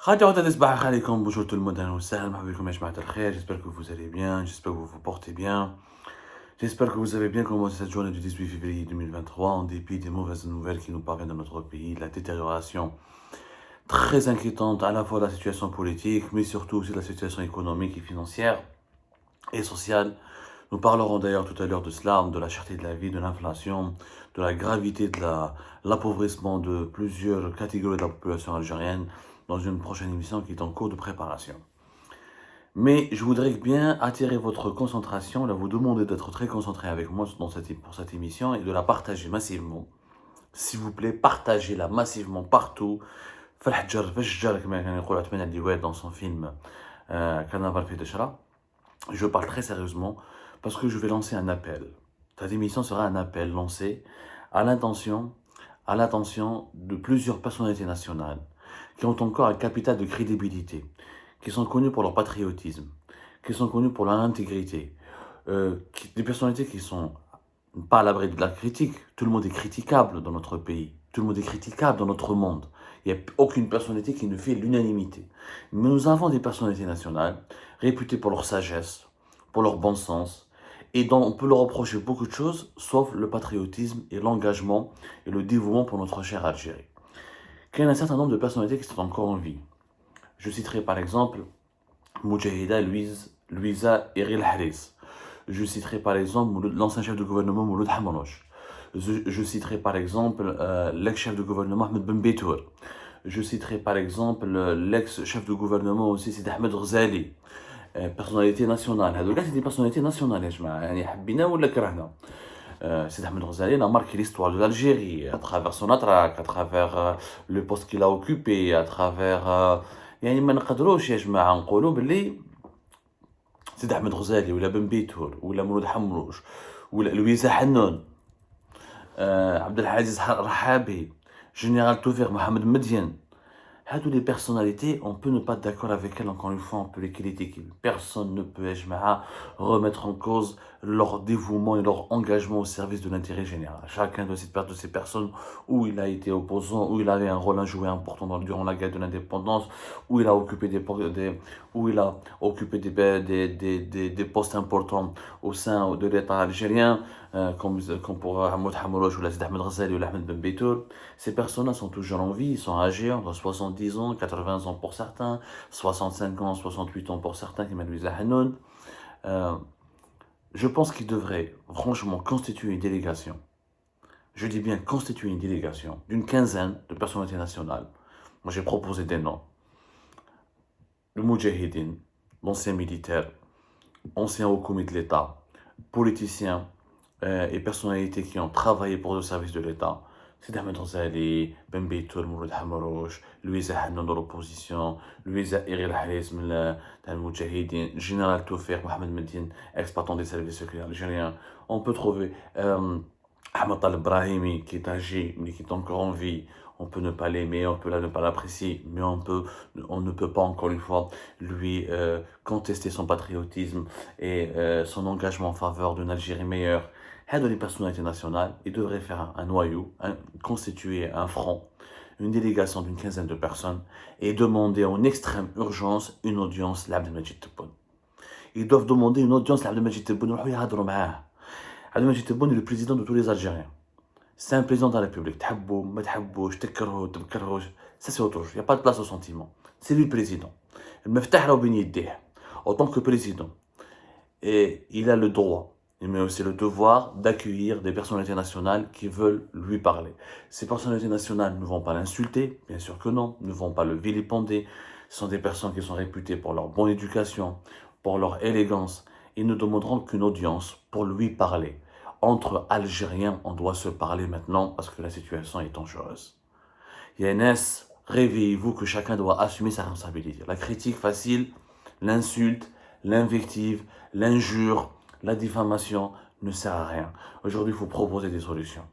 Bonjour tout le monde, j'espère que vous allez bien, j'espère que vous vous portez bien, j'espère que vous avez bien commencé cette journée du 18 février 2023 en dépit des mauvaises nouvelles qui nous parviennent de notre pays, de la détérioration très inquiétante à la fois de la situation politique, mais surtout aussi de la situation économique et financière et sociale. Nous parlerons d'ailleurs tout à l'heure de cela, de la cherté de la vie, de l'inflation, de la gravité de l'appauvrissement de plusieurs catégories de la population algérienne dans une prochaine émission qui est en cours de préparation. Mais je voudrais bien attirer votre concentration, là vous demander d'être très concentré avec moi pour cette émission et de la partager massivement. S'il vous plaît, partagez-la massivement partout. Dans son film Carnaval fait de Chara. Je parle très sérieusement parce que je vais lancer un appel. Cette émission sera un appel lancé à l'intention, à l'attention de plusieurs personnalités nationales qui ont encore un capital de crédibilité, qui sont connus pour leur patriotisme, qui sont connus pour leur intégrité, des personnalités qui sont pas à l'abri de la critique. Tout le monde est critiquable dans notre pays, tout le monde est critiquable dans notre monde. Il n'y a aucune personnalité qui ne fait l'unanimité. Mais nous avons des personnalités nationales réputées pour leur sagesse, pour leur bon sens, et dont on peut leur reprocher beaucoup de choses, sauf le patriotisme et l'engagement et le dévouement pour notre chère Algérie. Il y a un certain nombre de personnalités qui sont encore en vie. Je citerai par exemple Moujahida Louisa Eril Haris. Je citerai par exemple l'ancien chef de gouvernement Mouloud Hamanoche. Je citerai par exemple l'ex-chef de gouvernement Ahmed Ben Betour. Je citerai par exemple l'ex-chef de gouvernement aussi, c'est Ahmed Ghazali. Personnalité nationale. هذوك c'est des personnalités nationales يا جماعة يعني حبينا ولا كرهنا. C'est Ahmed Ghazali a marqué l'histoire de l'Algérie à travers son attaque, à travers le poste qu'il a occupé, à travers يعني ما نقدروش يا جماعة نقولوا باللي سيد أحمد غزالي ولا بن بيتور ولا مولود حمروش ولا لويزا حنون عبد العزيز رحابي général Toufer, Mohamed Medien. Toutes les personnalités, on peut ne pas être d'accord avec elles, encore une fois, on peut les critiquer. Personne ne peut, remettre en cause leur dévouement et leur engagement au service de l'intérêt général. Chacun de ces personnes, où il a été opposant, où il avait un rôle à jouer important durant la guerre de l'indépendance, où il a occupé des postes importants au sein de l'État algérien, comme pour Hamoud Hamourouch ou Ahmed Ghazali ou Ahmed Ben Betour. Ces personnes-là sont toujours en vie, ils sont âgés, entre 70 ans, 80 ans pour certains, 65 ans, 68 ans pour certains, qui m'a Hanoun. Je pense qu'ils devraient, franchement, constituer une délégation. Je dis bien constituer une délégation d'une quinzaine de personnalités nationales. Moi, j'ai proposé des noms. Le Moudjahidine, l'ancien militaire, ancien haut commis de l'État, politiciens et personnalités qui ont travaillé pour le service de l'État. C'est Ahmed Ghazali, Ben Bitoul, Mouloud Hamarouch, Louisa Hannon de l'opposition, Louisa Eril Haris, Moudjahidine, Général Toufer, Mohamed Medine, ex-patron des services secrets algériens. On peut trouver Ahmed Talib Brahimi, qui est âgé, mais qui est encore en vie. On peut ne pas l'aimer, on peut ne pas l'apprécier, mais on ne peut pas, encore une fois, lui contester son patriotisme et son engagement en faveur d'une Algérie meilleure. Les personnalités nationales, ils devraient faire un noyau, constituer un front, une délégation d'une quinzaine de personnes et demander en extrême urgence une audience à Abdelmajid Tebboune. Ils doivent demander une audience à Abdelmajid Tebboune. Abdelmajid Tebboune est le président de tous les Algériens. C'est un président de la République. Ça c'est autre chose. Il n'y a pas de place au sentiment. C'est lui le président. En tant que président. Et il a le droit, mais aussi le devoir d'accueillir des personnalités nationales qui veulent lui parler. Ces personnalités nationales ne vont pas l'insulter, bien sûr que non, ne vont pas le vilipender. Ce sont des personnes qui sont réputées pour leur bonne éducation, pour leur élégance. Ils ne demanderont qu'une audience pour lui parler. Entre Algériens, on doit se parler maintenant parce que la situation est dangereuse. Yannès, réveillez-vous que chacun doit assumer sa responsabilité. La critique facile, l'insulte, l'invective, l'injure, la diffamation ne sert à rien. Aujourd'hui, il faut proposer des solutions.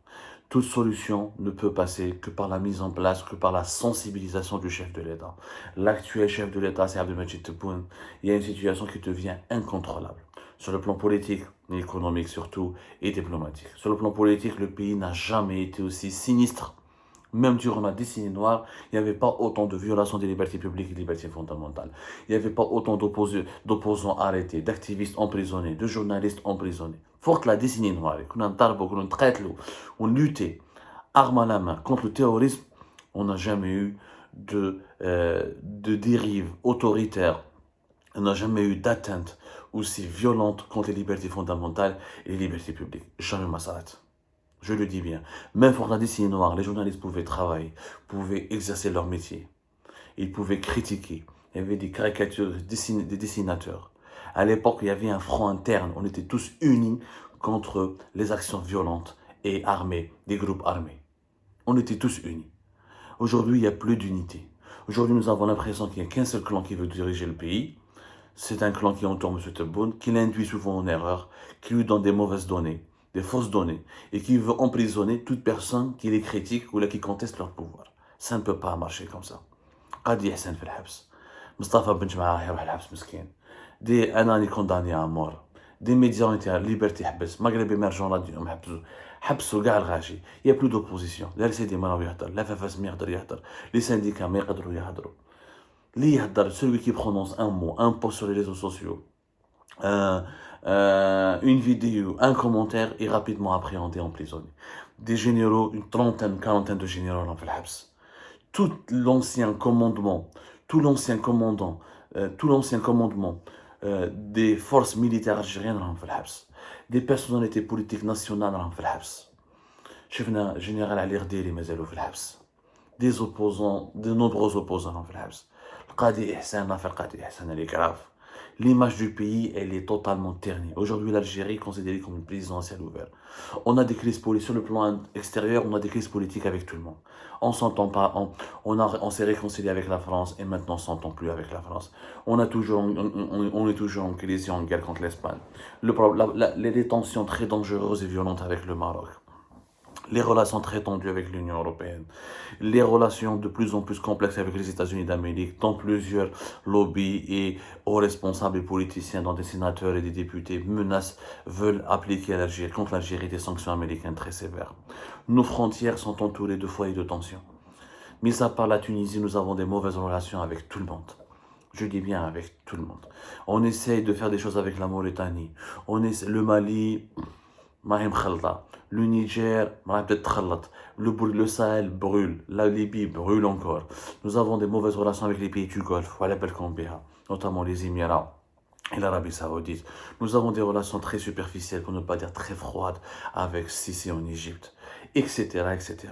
Toute solution ne peut passer que par la mise en place, que par la sensibilisation du chef de l'État. L'actuel chef de l'État, c'est Abdelmajid Tebboune. Il y a une situation qui devient incontrôlable. Sur le plan politique, économique surtout, et diplomatique. Sur le plan politique, le pays n'a jamais été aussi sinistre Même durant la décennie noire, il n'y avait pas autant de violations des libertés publiques et des libertés fondamentales. Il n'y avait pas autant d'opposants arrêtés, d'activistes emprisonnés, de journalistes emprisonnés. Forte la décennie noire, on luttait arme à la main contre le terrorisme, on n'a jamais eu de dérive autoritaire, on n'a jamais eu d'atteinte aussi violente contre les libertés fondamentales et les libertés publiques. Jamais Massarat. Je le dis bien. Même pour la décennie noire, les journalistes pouvaient travailler, pouvaient exercer leur métier. Ils pouvaient critiquer. Il y avait des caricatures, des dessinateurs. À l'époque, il y avait un front interne. On était tous unis contre les actions violentes et armées, des groupes armés. On était tous unis. Aujourd'hui, il n'y a plus d'unité. Aujourd'hui, nous avons l'impression qu'il n'y a qu'un seul clan qui veut diriger le pays. C'est un clan qui entoure M. Tebboune, qui l'induit souvent en erreur, qui lui donne des mauvaises données, des fausses données, et qui veut emprisonner toute personne qui les critique ou là qui conteste leur pouvoir. Ça ne peut pas marcher comme ça. Qadi Hassan في الحبس. Mustafa Ben Jamaah يروح الحبس مسكين. Des أناني condamnés à mort. Des médias ont été à liberté حبس. Maghreb émergent راديو حبسوا كاع الغاشي. Il n'y a plus d'opposition. لا السيدي ما راهو يهدر، لا فافاس ما يقدر يهدر. Les syndicats ما يقدروا يهدروا. Li يهدر celui qui prononce un mot, un post sur les réseaux sociaux, une vidéo, un commentaire est rapidement appréhendé, emprisonné. Des généraux, une trentaine, quarantaine de généraux dans le Habs. Tout l'ancien commandement, tout l'ancien commandement des forces militaires algériennes dans le Habs. Des personnalités politiques nationales dans le Habs. شفنا général Ali Rdili مازالوا في الحبس. Des opposants, de nombreux opposants dans le Habs. Qadi Ihsan, l'affaire Qadi Ihsan, elle est grave. L'image du pays, elle est totalement ternie. Aujourd'hui, l'Algérie est considérée comme une prison à ciel ouvert. On a des crises politiques sur le plan extérieur, on a des crises politiques avec tout le monde. On s'entend pas, on s'est réconcilié avec la France et maintenant on s'entend plus avec la France. On est toujours en crise et en guerre contre l'Espagne. Les tensions très dangereuses et violentes avec le Maroc. Les relations très tendues avec l'Union européenne, les relations de plus en plus complexes avec les États-Unis d'Amérique, dont plusieurs lobbies et hauts responsables et politiciens, dont des sénateurs et des députés, veulent appliquer contre l'Algérie des sanctions américaines très sévères. Nos frontières sont entourées de foyers de tension. Mis à part la Tunisie, nous avons des mauvaises relations avec tout le monde. Je dis bien avec tout le monde. On essaye de faire des choses avec la Mauritanie. Le Mali, Mahim Khalda. Le Niger, le Sahel brûle, la Libye brûle encore. Nous avons des mauvaises relations avec les pays du Golfe, notamment les Émirats et l'Arabie Saoudite. Nous avons des relations très superficielles, pour ne pas dire très froides, avec Sisi en Égypte, etc., etc.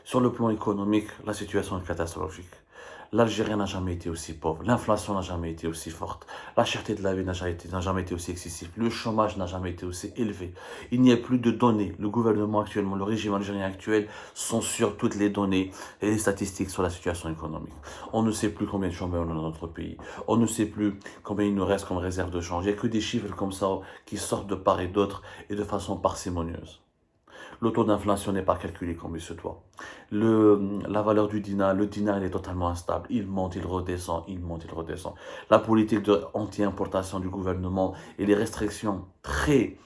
Sur le plan économique, la situation est catastrophique. L'Algérie n'a jamais été aussi pauvre, l'inflation n'a jamais été aussi forte, la cherté de la vie n'a jamais été aussi excessive, le chômage n'a jamais été aussi élevé. Il n'y a plus de données. Le gouvernement actuellement, le régime algérien actuel censure toutes les données et les statistiques sur la situation économique. On ne sait plus combien de chômeurs on a dans notre pays. On ne sait plus combien il nous reste comme réserve de change. Il n'y a que des chiffres comme ça qui sortent de part et d'autre et de façon parcimonieuse. Le taux d'inflation n'est pas calculé comme il se doit. La valeur du dinar, le dinar il est totalement instable. Il monte, il redescend, il monte, il redescend. La politique anti-importation du gouvernement et les restrictions très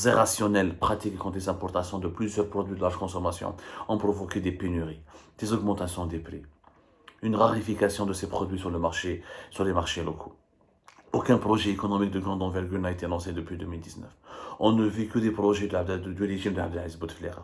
irrationnelles pratiquées contre les importations de plusieurs produits de large consommation ont provoqué des pénuries, des augmentations des prix, une rarification de ces produits sur les marchés locaux. Aucun projet économique de grande envergure n'a été lancé depuis 2019. On ne vit que des projets du régime d'Abdelaziz Bouteflika.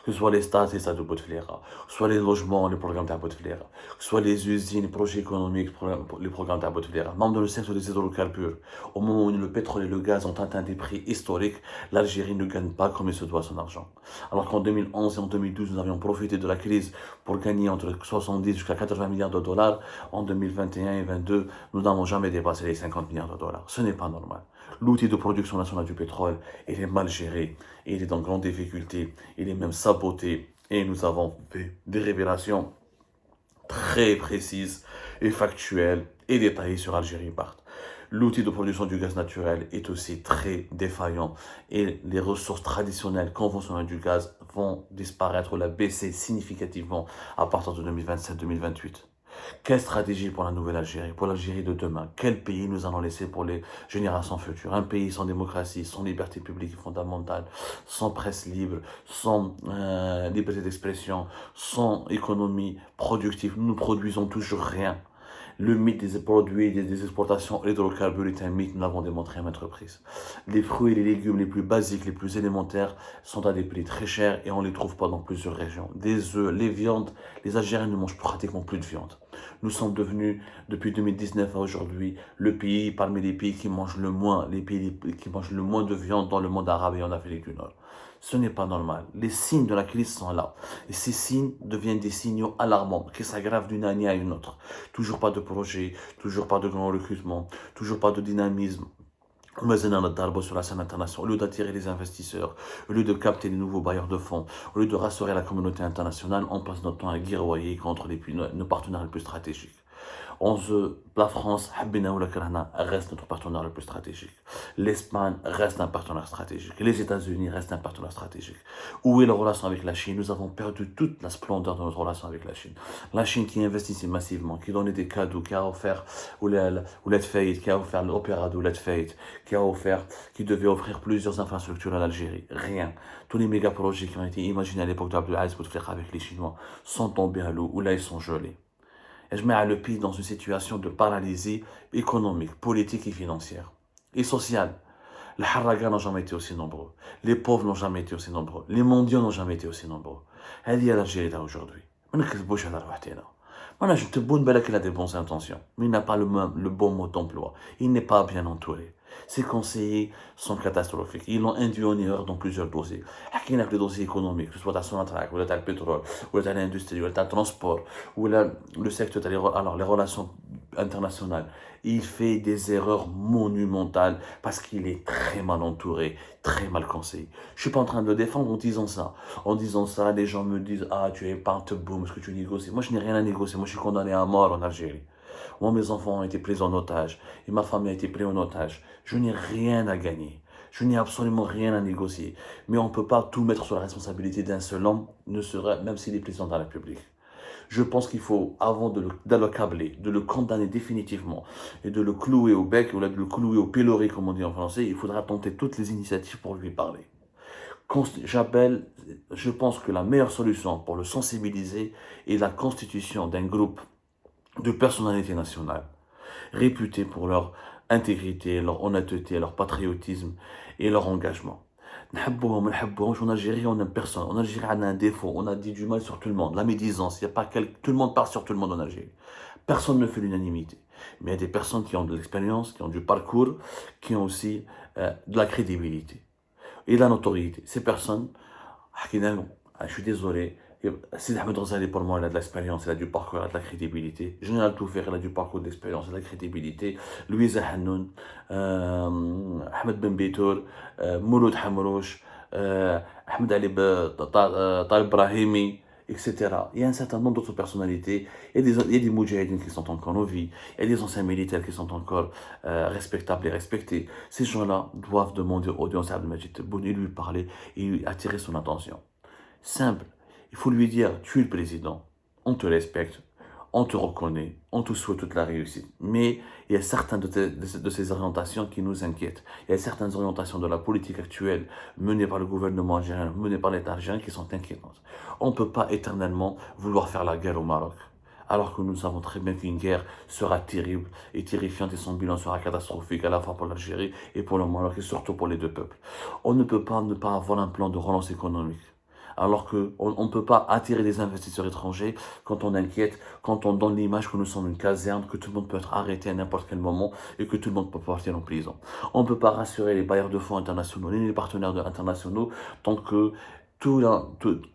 Que ce soit les stades et stades de Bouteflika, soit les logements, les programmes de Bouteflika, soit les usines, les projets économiques, les programmes de Bouteflika. Même dans le secteur des hydrocarbures, au moment où le pétrole et le gaz ont atteint des prix historiques, l'Algérie ne gagne pas comme il se doit son argent. Alors qu'en 2011 et en 2012, nous avions profité de la crise pour gagner entre 70 jusqu'à 80 milliards de dollars. En 2021 et 2022, nous n'avons jamais dépassé les 50 milliards de dollars. Ce n'est pas normal. L'outil de production nationale du pétrole, il est mal géré, il est dans grande difficulté, il est même saboté et nous avons fait des révélations très précises et factuelles et détaillées sur Algérie Bart. L'outil de production du gaz naturel est aussi très défaillant et les ressources traditionnelles conventionnelles du gaz vont disparaître ou la baisser significativement à partir de 2027-2028. Quelle stratégie pour la nouvelle Algérie, pour l'Algérie de demain? Quel pays nous allons laisser pour les générations futures? Un pays sans démocratie, sans liberté publique fondamentale, sans presse libre, sans liberté d'expression, sans économie productive. Nous ne produisons toujours rien. Le mythe des produits et des exportations hydrocarbures est un mythe, nous l'avons démontré à maintes reprises. Les fruits et les légumes les plus basiques, les plus élémentaires sont à des prix très chers et on ne les trouve pas dans plusieurs régions. Des œufs, les viandes, les Algériens ne mangent pratiquement plus de viande. Nous sommes devenus, depuis 2019 à aujourd'hui, le pays parmi les pays qui mangent le moins, les pays qui mangent le moins de viande dans le monde arabe et en Afrique du Nord. Ce n'est pas normal. Les signes de la crise sont là. Et ces signes deviennent des signaux alarmants qui s'aggravent d'une année à une autre. Toujours pas de projet, toujours pas de grand recrutement, toujours pas de dynamisme. Sur la scène internationale, au lieu d'attirer les investisseurs, au lieu de capter les nouveaux bailleurs de fonds, au lieu de rassurer la communauté internationale, on passe notre temps à guerroyer contre nos partenaires les plus stratégiques. La France, reste notre partenaire le plus stratégique. L'Espagne reste un partenaire stratégique. Les États-Unis restent un partenaire stratégique. Où est la relation avec la Chine? Nous avons perdu toute la splendeur de notre relation avec la Chine. La Chine qui investissait massivement, qui donnait des cadeaux, qui a offert Ouled Fayed, qui a offert l'opéra d'Ouled Fayed, qui devait offrir plusieurs infrastructures à l'Algérie. Rien. Tous les méga projets qui ont été imaginés à l'époque d'Abdelaziz Bouteflika avec les Chinois sont tombés à l'eau, ou là ils sont gelés. Et je mets le pays dans une situation de paralysie économique, politique et financière. Et sociale. Les Harragas n'ont jamais été aussi nombreux. Les pauvres n'ont jamais été aussi nombreux. Les mondiaux n'ont jamais été aussi nombreux. Elle est l'Algérie d'aujourd'hui. Je te bonne belle qu'il a des bonnes intentions, mais il n'a pas le bon mot d'emploi. Il n'est pas bien entouré. Ses conseillers sont catastrophiques. Ils l'ont induit en erreur dans plusieurs dossiers. Il y a des dossiers économiques, que ce soit la Sonatrach, ou le pétrole, ou l'industrie, ou le transport, ou le secteur, alors les relations internationales. Il fait des erreurs monumentales parce qu'il est très mal entouré, très mal conseillé. Je ne suis pas en train de le défendre en disant ça. En disant ça, les gens me disent: ah, tu es pas un boum, est-ce que tu négocies? Moi, je n'ai rien à négocier. Moi, je suis condamné à mort en Algérie. Moi, mes enfants ont été pris en otage et ma famille a été prise en otage. Je n'ai rien à gagner. Je n'ai absolument rien à négocier. Mais on ne peut pas tout mettre sur la responsabilité d'un seul homme, même s'il est président de la République. Je pense qu'il faut, avant de l'accabler, de le condamner définitivement et de le clouer au bec, ou de le clouer au pilori, comme on dit en français, il faudra tenter toutes les initiatives pour lui parler. Je pense que la meilleure solution pour le sensibiliser est la constitution d'un groupe de personnalités nationales, réputés pour leur intégrité, leur honnêteté, leur patriotisme et leur engagement. En Algérie, on n'aime personne. En Algérie, on a un défaut. On a dit du mal sur tout le monde. La médisance. Tout le monde parle sur tout le monde en Algérie. Personne ne fait l'unanimité. Mais il y a des personnes qui ont de l'expérience, qui ont du parcours, qui ont aussi de la crédibilité et de la notoriété. Ces personnes, je suis désolé, Sidi Ahmed Ghazali, pour moi, il a de l'expérience, il a du parcours, il a de la crédibilité. Général Toufer, il a du parcours, de l'expérience, de la crédibilité. Louisa Hannoun, Ahmed Ben Bitour, Mouloud Hamrouch, Ahmed Ali Talib Brahimi, etc. Il y a un certain nombre d'autres personnalités. Il y a des moudjahidines qui sont encore en vie. Il y a des anciens militaires qui sont encore respectables et respectés. Ces gens-là doivent demander audience à Abdelmajid Tebboune et lui parler et lui attirer son attention. Simple. Il faut lui dire: tu es le président, on te respecte, on te reconnaît, on te souhaite toute la réussite. Mais il y a certaines de ces orientations qui nous inquiètent. Il y a certaines orientations de la politique actuelle menée par le gouvernement algérien, menée par l'État algérien qui sont inquiétantes. On ne peut pas éternellement vouloir faire la guerre au Maroc, alors que nous savons très bien qu'une guerre sera terrible et terrifiante et son bilan sera catastrophique à la fois pour l'Algérie et pour le Maroc et surtout pour les deux peuples. On ne peut pas ne pas avoir un plan de relance économique, alors qu'on ne peut pas attirer des investisseurs étrangers quand on inquiète, quand on donne l'image que nous sommes une caserne, que tout le monde peut être arrêté à n'importe quel moment et que tout le monde peut partir en prison. On ne peut pas rassurer les bailleurs de fonds internationaux, ni les partenaires internationaux, tant que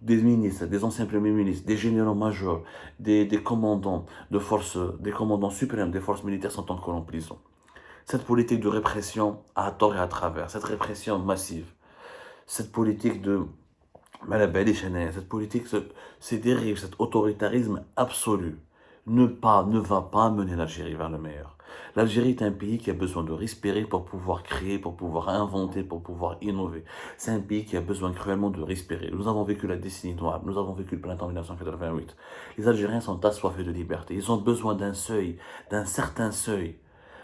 des ministres, des anciens premiers ministres, des généraux majeurs, des commandants de forces, des commandants suprêmes des forces militaires sont encore en prison. Cette politique de répression à tort et à travers, cette répression massive, cette politique cette politique, ces dérives, cet autoritarisme absolu ne va pas mener l'Algérie vers le meilleur. L'Algérie est un pays qui a besoin de respirer pour pouvoir créer, pour pouvoir inventer, pour pouvoir innover. C'est un pays qui a besoin cruellement de respirer. Nous avons vécu la décennie noire, nous avons vécu le printemps 1988. Les Algériens sont assoiffés de liberté. Ils ont besoin d'un seuil, d'un certain seuil.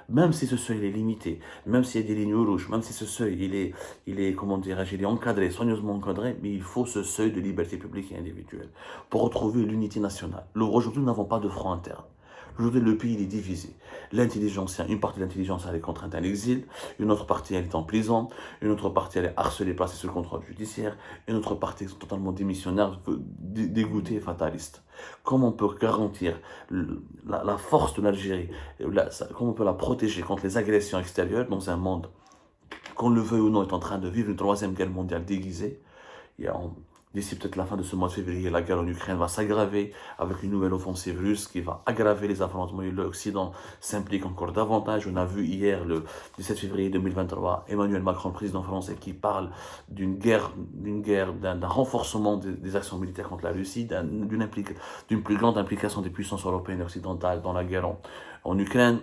Même si ce seuil est limité, même s'il y a des lignes rouges, même si ce seuil comment dirais-je, il est encadré, soigneusement encadré, mais il faut ce seuil de liberté publique et individuelle pour retrouver l'unité nationale. Aujourd'hui, nous n'avons pas de front interne. Aujourd'hui, le pays est divisé. L'intelligentsia, une partie de l'intelligence, elle est contrainte à l'exil, une autre partie, elle est en prison, une autre partie, elle est harcelée, placée sous le contrôle judiciaire, une autre partie, est totalement démissionnaire, dégoûtée et fataliste. Comment on peut garantir la force de l'Algérie, comment on peut la protéger contre les agressions extérieures dans un monde, qu'on le veuille ou non, est en train de vivre une troisième guerre mondiale déguisée. D'ici peut-être la fin de ce mois de février, la guerre en Ukraine va s'aggraver avec une nouvelle offensive russe qui va aggraver les affrontements et l'Occident s'implique encore davantage. On a vu hier, le 17 février 2023, Emmanuel Macron, le président français, qui parle d'un renforcement des actions militaires contre la Russie, d'une plus grande implication des puissances européennes et occidentales dans la guerre en Ukraine,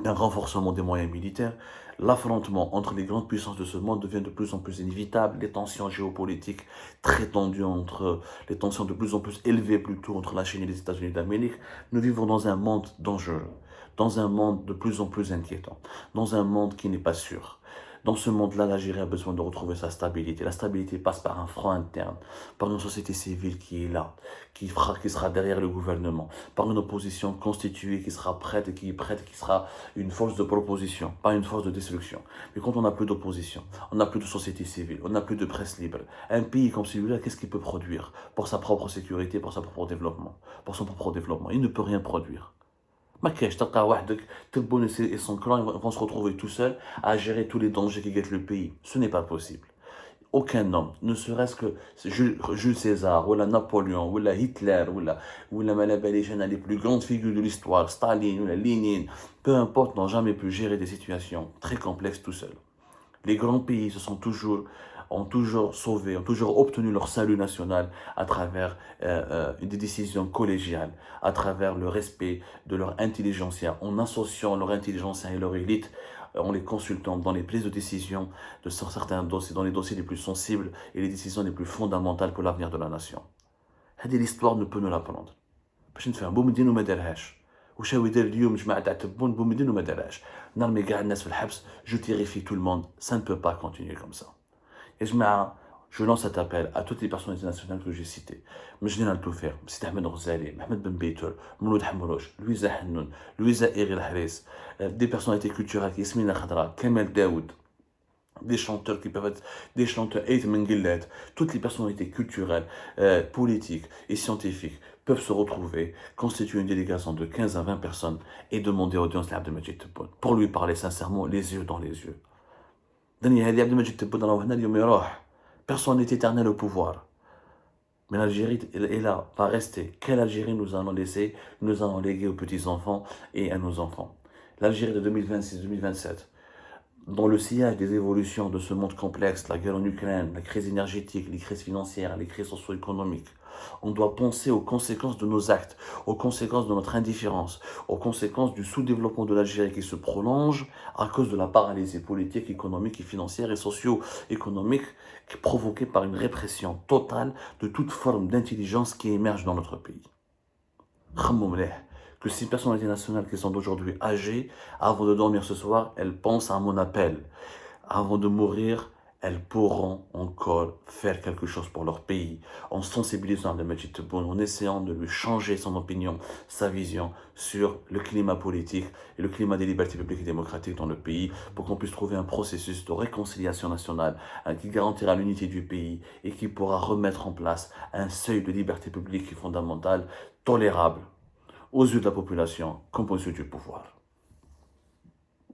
d'un renforcement des moyens militaires. L'affrontement entre les grandes puissances de ce monde devient de plus en plus inévitable. Les tensions géopolitiques très tendues les tensions de plus en plus élevées plutôt entre la Chine et les États-Unis d'Amérique. Nous vivons dans un monde dangereux, dans un monde de plus en plus inquiétant, dans un monde qui n'est pas sûr. Dans ce monde-là, l'Algérie a besoin de retrouver sa stabilité. La stabilité passe par un front interne, par une société civile qui est là, qui sera derrière le gouvernement, par une opposition constituée qui sera prête et qui sera une force de proposition, pas une force de destruction. Mais quand on n'a plus d'opposition, on n'a plus de société civile, on n'a plus de presse libre, un pays comme celui-là, qu'est-ce qu'il peut produire pour sa propre sécurité, pour son propre développement? Il ne peut rien produire. ما كاينش تلقى واحد تبونس et son clan vont se retrouver tout seuls à gérer tous les dangers qui guettent le pays. Ce n'est pas possible. Aucun homme, ne serait-ce que Jules César, ou Napoléon, ou Hitler, ou les plus grandes figures de l'histoire, Staline, ou Lénine, peu importe, n'ont jamais pu gérer des situations très complexes tout seuls. Les grands pays ont toujours sauvé, ont toujours obtenu leur salut national à travers des décisions collégiales, à travers le respect de leur intelligentsia, en associant leur intelligentsia et leur élite, en les consultant dans les prises de décision de certains dossiers, dans les dossiers les plus sensibles et les décisions les plus fondamentales pour l'avenir de la nation. L'histoire ne peut nous l'apprendre. باش نفهم بومدين وما دارهاش واش هو يدير اليوم جماعه تاع تبون بومدين وما دارهاش نرمي كاع الناس في الحبس je terrifie tout le monde, ça ne peut pas continuer comme ça. Et je lance cet appel à toutes les personnalités nationales que j'ai citées. Mejnine Al-Toufer, Sidi Ahmed Ghazali, Mohamed Ben Beitoul, Mouloud Hamrouch, Louisa Hannoun, Louisa Eril Haris, des personnalités culturelles, Yasmina Khadra, Kamel Daoud, des chanteurs qui peuvent être des chanteurs, Eid Menguillet, toutes les personnalités culturelles, politiques et scientifiques peuvent se retrouver, constituer une délégation de 15 à 20 personnes et demander audience à Abdelmajid Tebboune pour lui parler sincèrement, les yeux dans les yeux. Personne n'est éternel au pouvoir. Mais l'Algérie est là, va rester. Quelle Algérie nous allons laisser, nous allons léguer aux petits-enfants et à nos enfants? L'Algérie de 2026-2027, dans le sillage des évolutions de ce monde complexe, la guerre en Ukraine, la crise énergétique, les crises financières, les crises socio-économiques, on doit penser aux conséquences de nos actes, aux conséquences de notre indifférence, aux conséquences du sous-développement de l'Algérie qui se prolonge à cause de la paralysie politique, économique et financière et socio-économique provoquée par une répression totale de toute forme d'intelligence qui émerge dans notre pays. Que ces personnalités nationales qui sont aujourd'hui âgées, avant de dormir ce soir, elles pensent à mon appel. Avant de mourir, elles pourront encore faire quelque chose pour leur pays, en sensibilisant Abdelmajid Tebboune, en essayant de lui changer son opinion, sa vision sur le climat politique et le climat des libertés publiques et démocratiques dans le pays, pour qu'on puisse trouver un processus de réconciliation nationale qui garantira l'unité du pays et qui pourra remettre en place un seuil de liberté publique et fondamentale tolérable aux yeux de la population comme aux yeux du pouvoir.